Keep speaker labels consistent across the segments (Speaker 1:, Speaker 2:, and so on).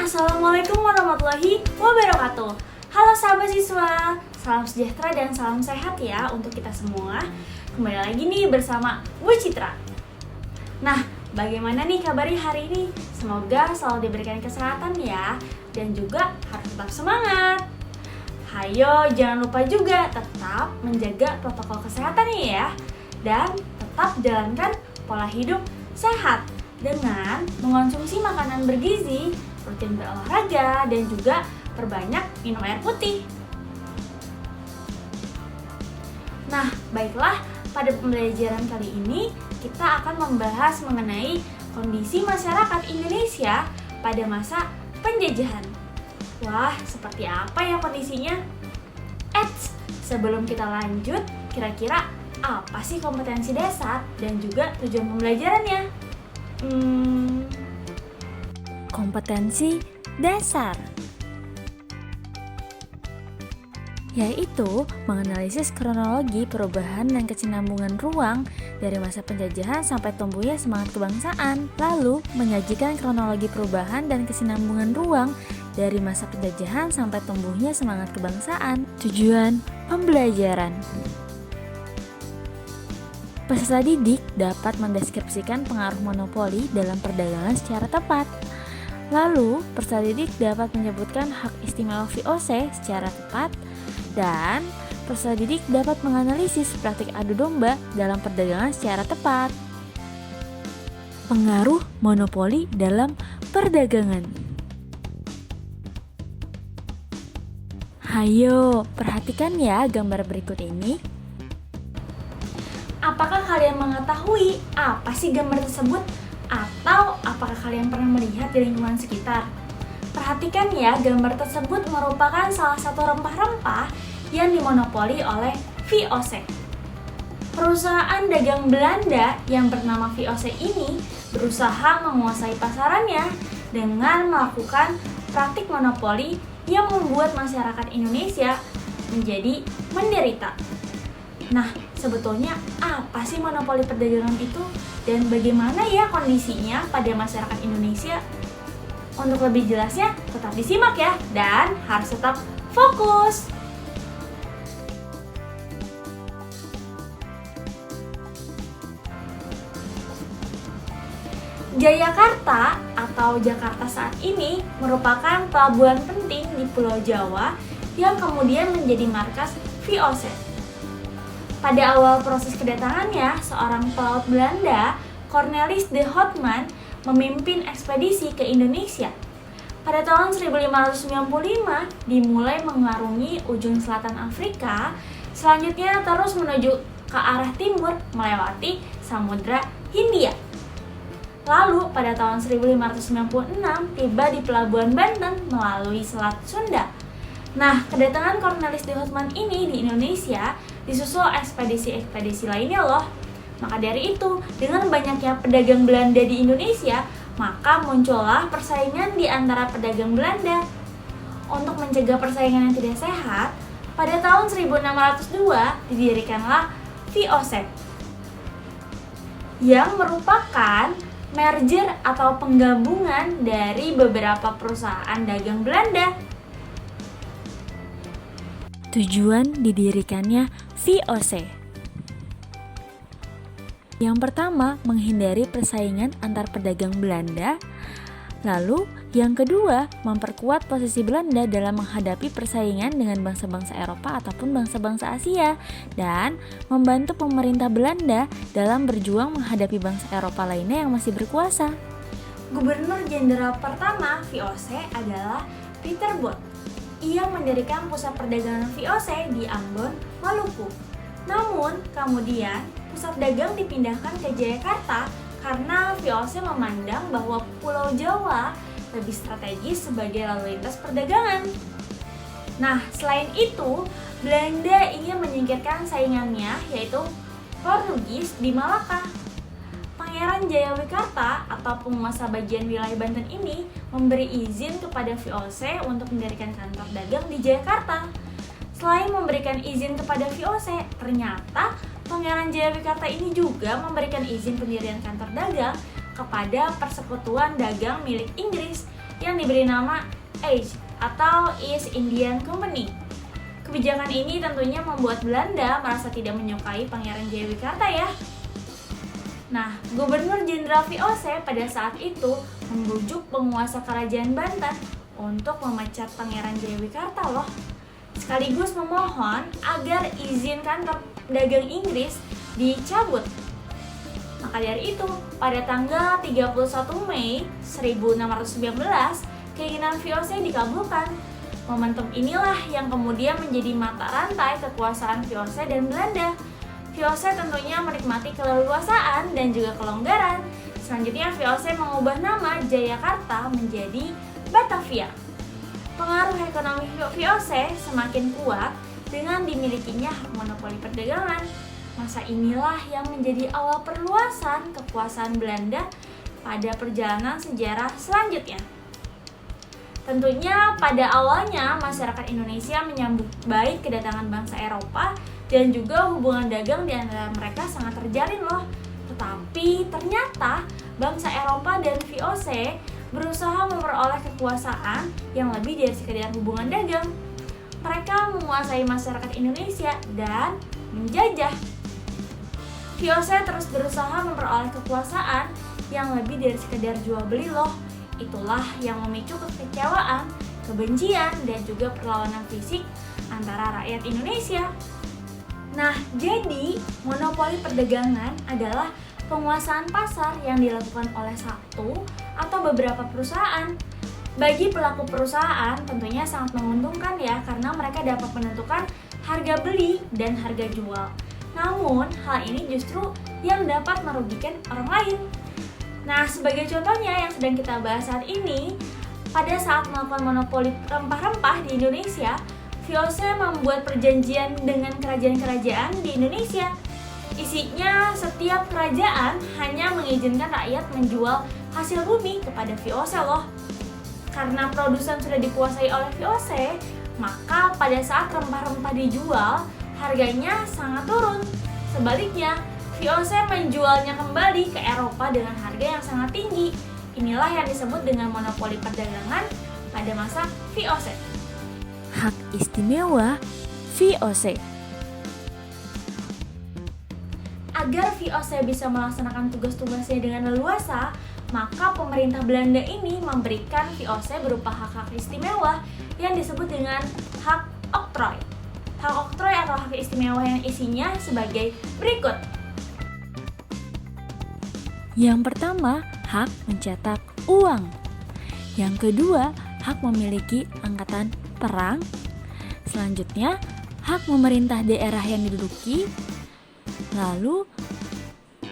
Speaker 1: Assalamualaikum warahmatullahi wabarakatuh. Halo sahabat siswa, salam sejahtera dan salam sehat ya untuk kita semua. Kembali lagi nih bersama Bu Citra. Nah, bagaimana nih kabarnya hari ini? Semoga selalu diberikan kesehatan ya, dan juga harus tetap semangat. Hayo, jangan lupa juga tetap menjaga protokol kesehatan ya, dan tetap jalankan pola hidup sehat dengan mengonsumsi makanan bergizi, rutin berolahraga, dan juga perbanyak minum air putih. Nah, baiklah, pada pembelajaran kali ini kita akan membahas mengenai kondisi masyarakat Indonesia pada masa penjajahan. Wah, seperti apa ya kondisinya? Eits, sebelum kita lanjut, kira-kira apa sih kompetensi dasar dan juga tujuan pembelajarannya?
Speaker 2: Kompetensi dasar yaitu menganalisis kronologi perubahan dan kesinambungan ruang dari masa penjajahan sampai tumbuhnya semangat kebangsaan, lalu menyajikan kronologi perubahan dan kesinambungan ruang dari masa penjajahan sampai tumbuhnya semangat kebangsaan. Tujuan pembelajaran: peserta didik dapat mendeskripsikan pengaruh monopoli dalam perdagangan secara tepat. Lalu, peserta didik dapat menyebutkan hak istimewa VOC secara tepat, dan peserta didik dapat menganalisis praktik adu domba dalam perdagangan secara tepat. Pengaruh monopoli dalam perdagangan. Hayo, perhatikan ya gambar berikut ini.
Speaker 1: Apakah kalian mengetahui apa sih gambar tersebut? Atau apakah kalian pernah melihat di lingkungan sekitar? Perhatikan ya, gambar tersebut merupakan salah satu rempah-rempah yang dimonopoli oleh VOC. Perusahaan dagang Belanda yang bernama VOC ini berusaha menguasai pasarannya dengan melakukan praktik monopoli yang membuat masyarakat Indonesia menjadi menderita. Nah, sebetulnya apa sih monopoli perdagangan itu dan bagaimana ya kondisinya pada masyarakat Indonesia? Untuk lebih jelasnya, tetap disimak ya dan harus tetap fokus. Jayakarta atau Jakarta saat ini merupakan pelabuhan penting di Pulau Jawa yang kemudian menjadi markas VOC. Pada awal proses kedatangannya, seorang pelaut Belanda, Cornelis de Houtman, memimpin ekspedisi ke Indonesia. Pada tahun 1595, dimulai mengarungi ujung selatan Afrika, selanjutnya terus menuju ke arah timur melewati Samudra Hindia. Lalu pada tahun 1596 tiba di Pelabuhan Banten melalui Selat Sunda. Nah, kedatangan Cornelis de Houtman ini di Indonesia disusul ekspedisi-ekspedisi lainnya loh. Maka dari itu, dengan banyaknya pedagang Belanda di Indonesia, maka muncullah persaingan di antara pedagang Belanda. Untuk mencegah persaingan yang tidak sehat, pada tahun 1602 didirikanlah VOC yang merupakan merger atau penggabungan dari beberapa perusahaan dagang Belanda.
Speaker 2: Tujuan didirikannya VOC. Yang pertama, menghindari persaingan antar pedagang Belanda. Lalu, yang kedua, memperkuat posisi Belanda dalam menghadapi persaingan dengan bangsa-bangsa Eropa ataupun bangsa-bangsa Asia, dan membantu pemerintah Belanda dalam berjuang menghadapi bangsa Eropa lainnya yang masih berkuasa.
Speaker 1: Gubernur Jenderal pertama VOC adalah Peter Both. Ia mendirikan pusat perdagangan VOC di Ambon, Maluku. Namun, kemudian pusat dagang dipindahkan ke Jayakarta karena VOC memandang bahwa Pulau Jawa lebih strategis sebagai lalu lintas perdagangan. Nah, selain itu, Belanda ingin menyingkirkan saingannya yaitu Portugis di Malaka. Pangeran Jayawikarta atau penguasa bagian wilayah Banten ini memberi izin kepada VOC untuk mendirikan kantor dagang di Jayakarta. Selain memberikan izin kepada VOC, ternyata Pangeran Jayawikarta ini juga memberikan izin pendirian kantor dagang kepada Persekutuan Dagang milik Inggris yang kemudian diberi nama EIJ atau East Indian Company. Kebijakan ini tentunya membuat Belanda merasa tidak menyukai Pangeran Jayawikarta ya. Nah, Gubernur Jenderal VOC pada saat itu membujuk penguasa Kerajaan Banten untuk memecat Pangeran Jayawikarta loh. Sekaligus memohon agar izin kantor dagang Inggris dicabut. Maka dari itu, pada tanggal 31 Mei 1619, keinginan VOC dikabulkan. Momentum inilah yang kemudian menjadi mata rantai kekuasaan VOC dan Belanda. VOC tentunya menikmati keleluasaan dan juga kelonggaran. Selanjutnya VOC mengubah nama Jayakarta menjadi Batavia. Pengaruh ekonomi VOC semakin kuat dengan dimilikinya hak monopoli perdagangan. Masa inilah yang menjadi awal perluasan kekuasaan Belanda pada perjalanan sejarah selanjutnya. Tentunya pada awalnya masyarakat Indonesia menyambut baik kedatangan bangsa Eropa dan juga hubungan dagang di antara mereka sangat terjalin loh. Tetapi ternyata bangsa Eropa dan VOC berusaha memperoleh kekuasaan yang lebih dari sekedar hubungan dagang. Mereka menguasai masyarakat Indonesia dan menjajah. VOC terus berusaha memperoleh kekuasaan yang lebih dari sekedar jual beli loh. Itulah yang memicu kekecewaan, kebencian, dan juga perlawanan fisik antara rakyat Indonesia. Nah, jadi monopoli perdagangan adalah penguasaan pasar yang dilakukan oleh satu atau beberapa perusahaan. Bagi pelaku perusahaan tentunya sangat menguntungkan ya, karena mereka dapat menentukan harga beli dan harga jual. Namun, hal ini justru yang dapat merugikan orang lain. Nah, sebagai contohnya yang sedang kita bahas saat ini, pada saat melakukan monopoli rempah-rempah di Indonesia, VOC membuat perjanjian dengan kerajaan-kerajaan di Indonesia. Isinya, setiap kerajaan hanya mengizinkan rakyat menjual hasil bumi kepada VOC loh. Karena produsen sudah dikuasai oleh VOC, maka pada saat rempah-rempah dijual, harganya sangat turun. Sebaliknya, VOC menjualnya kembali ke Eropa dengan harga yang sangat tinggi. Inilah yang disebut dengan monopoli perdagangan pada masa VOC.
Speaker 2: Hak istimewa VOC.
Speaker 1: Agar VOC bisa melaksanakan tugas-tugasnya dengan leluasa, maka pemerintah Belanda ini memberikan VOC berupa hak-hak istimewa yang disebut dengan hak oktrooi. Hak oktrooi atau hak istimewa yang isinya sebagai berikut.
Speaker 2: Yang pertama, hak mencetak uang. Yang kedua, hak memiliki angkatan perang. Selanjutnya, hak memerintah daerah yang diduduki. Lalu,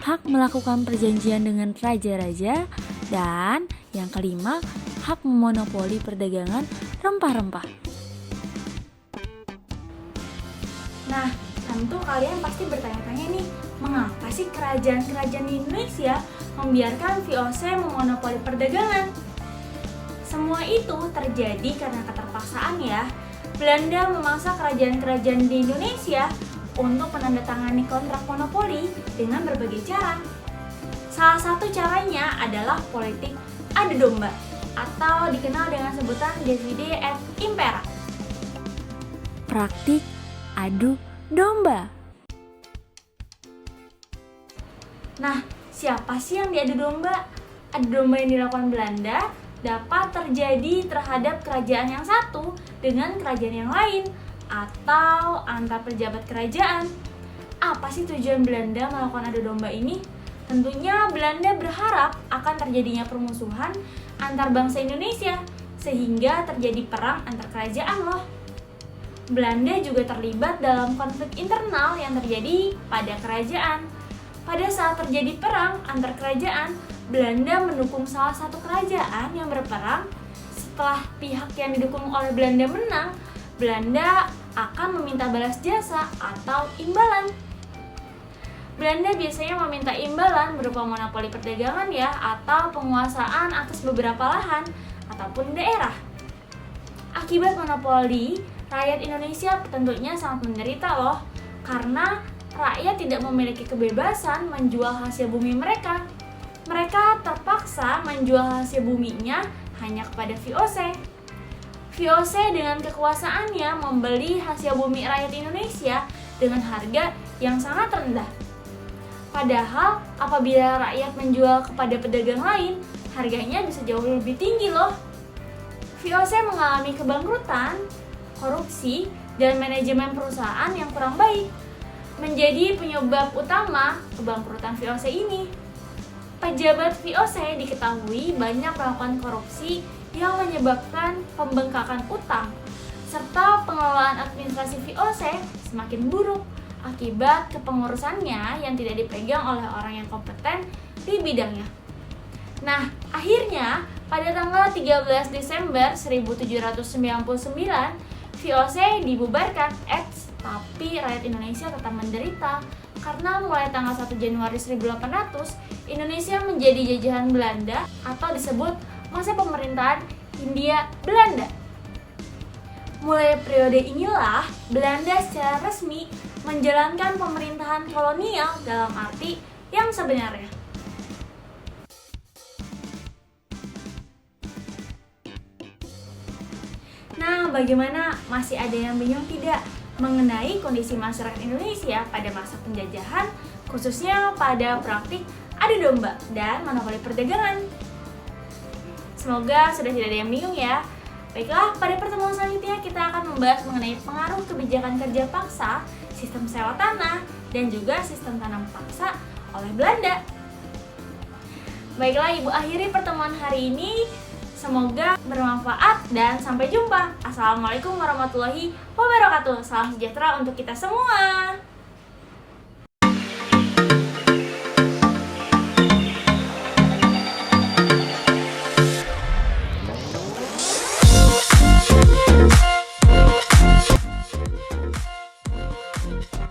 Speaker 2: hak melakukan perjanjian dengan raja-raja. Dan yang kelima, hak memonopoli perdagangan rempah-rempah.
Speaker 1: Nah, tentu kalian pasti bertanya-tanya nih, mengapa sih kerajaan-kerajaan di Indonesia membiarkan VOC memonopoli perdagangan? Semua itu terjadi karena keterpaksaan ya. Belanda memaksa kerajaan-kerajaan di Indonesia untuk menandatangani kontrak monopoli dengan berbagai cara. Salah satu caranya adalah politik adu domba atau dikenal dengan sebutan divide et impera.
Speaker 2: Praktik adu domba.
Speaker 1: Nah, siapa sih yang diadu domba? Adu domba yang dilakukan Belanda dapat terjadi terhadap kerajaan yang satu dengan kerajaan yang lain atau antar pejabat kerajaan. Apa sih tujuan Belanda melakukan adu domba ini? Tentunya Belanda berharap akan terjadinya permusuhan antar bangsa Indonesia sehingga terjadi perang antar kerajaan loh. Belanda juga terlibat dalam konflik internal yang terjadi pada kerajaan. Pada saat terjadi perang antar kerajaan, Belanda mendukung salah satu kerajaan yang berperang. Setelah pihak yang didukung oleh Belanda menang, Belanda akan meminta balas jasa atau imbalan. Belanda biasanya meminta imbalan berupa monopoli perdagangan ya, atau penguasaan atas beberapa lahan ataupun daerah. Akibat monopoli, rakyat Indonesia tentunya sangat menderita loh, karena rakyat tidak memiliki kebebasan menjual hasil bumi mereka. Mereka terpaksa menjual hasil buminya hanya kepada VOC. VOC dengan kekuasaannya membeli hasil bumi rakyat Indonesia dengan harga yang sangat rendah. Padahal apabila rakyat menjual kepada pedagang lain, harganya bisa jauh lebih tinggi loh. VOC mengalami kebangkrutan, korupsi, dan manajemen perusahaan yang kurang baik, menjadi penyebab utama kebangkrutan VOC ini. Pejabat VOC diketahui banyak melakukan korupsi yang menyebabkan pembengkakan utang, serta pengelolaan administrasi VOC semakin buruk akibat kepengurusannya yang tidak dipegang oleh orang yang kompeten di bidangnya. Nah, akhirnya pada tanggal 13 Desember 1799, VOC dibubarkan. Tapi rakyat Indonesia tetap menderita karena mulai tanggal 1 Januari 1800, Indonesia menjadi jajahan Belanda atau disebut masa pemerintahan Hindia Belanda. Mulai periode inilah Belanda secara resmi menjalankan pemerintahan kolonial dalam arti yang sebenarnya. Nah, bagaimana? Masih ada yang bingung tidak mengenai kondisi masyarakat Indonesia pada masa penjajahan, khususnya pada praktik adu domba dan monopoli perdagangan? Semoga sudah tidak ada yang bingung ya. Baiklah, pada pertemuan selanjutnya kita akan membahas mengenai pengaruh kebijakan kerja paksa, sistem sewa tanah, dan juga sistem tanam paksa oleh Belanda. Baiklah, Ibu akhiri pertemuan hari ini. Semoga bermanfaat dan sampai jumpa. Assalamualaikum warahmatullahi wabarakatuh. Salam sejahtera untuk kita semua.